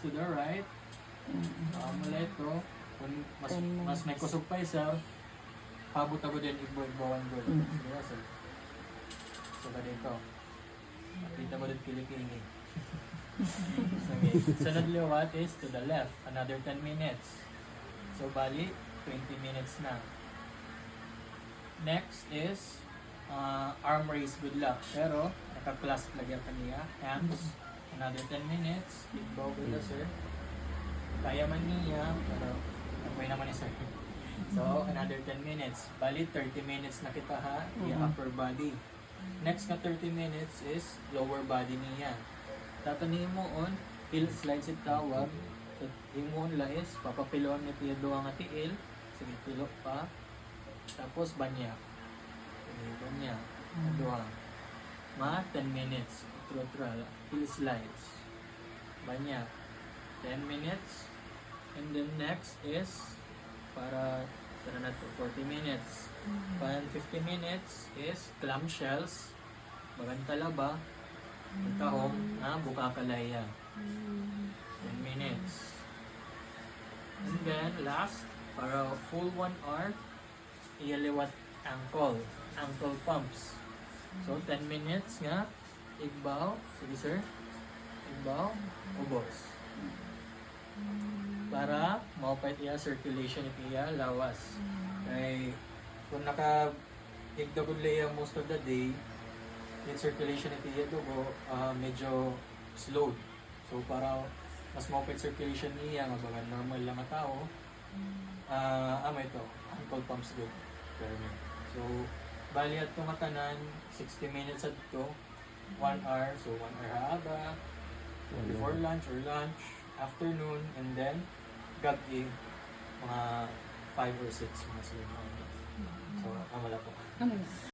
to the right. Mula ito, kung mas may kusog pa isa, pabot-abot din igbo-igbawan ko. Diba, sir? So, ganito. Makita mo din kilikili. Okay. Sunod liwat is to the left. Another 10 minutes. So, bali, 20 minutes na. Next is arm raise, good luck. Pero, naka-clasp lagyan pa niya. Hands. Another 10 minutes. Big bow with the sir. Kaya man niya, pero okay naman ni sir. So, another 10 minutes. Bali, 30 minutes na kita ha. Yung upper body. Next na 30 minutes is lower body niya. Tatanihin mo on, heel slides it tawag. So, mo on la is, papapilon ni tiya doang nga tiil. Sige, pilok pa. Tapos, banyak. Sige, banyak. Doang. 10 minutes. Trotral. Heel slides. Banyak. 10 minutes. And then next is, para sana na to 40 minutes. 50 minutes is clamshells. Bagantala ba? Tahong na bukakalaya. 10 minutes. And then last, para full 1 hour, iyaliwat ankle. Ankle pumps. So 10 minutes nga. Igbaw. Sige sir. Igbaw. Ubos. Para maupay iya circulation iya lawas. Ay kung naka-igdagulay most of the day, yung circulation iya dugo medyo slowed. So para mas maupay circulation niya, mabagan normal lang ang tao, may ito, ankle pumps good. So bali at matanan 60 minutes at ito, 1 hour, so 1 hour haba, before lunch or lunch, afternoon, and then gabi, mga 5 or 6 mga sila. So, wala po.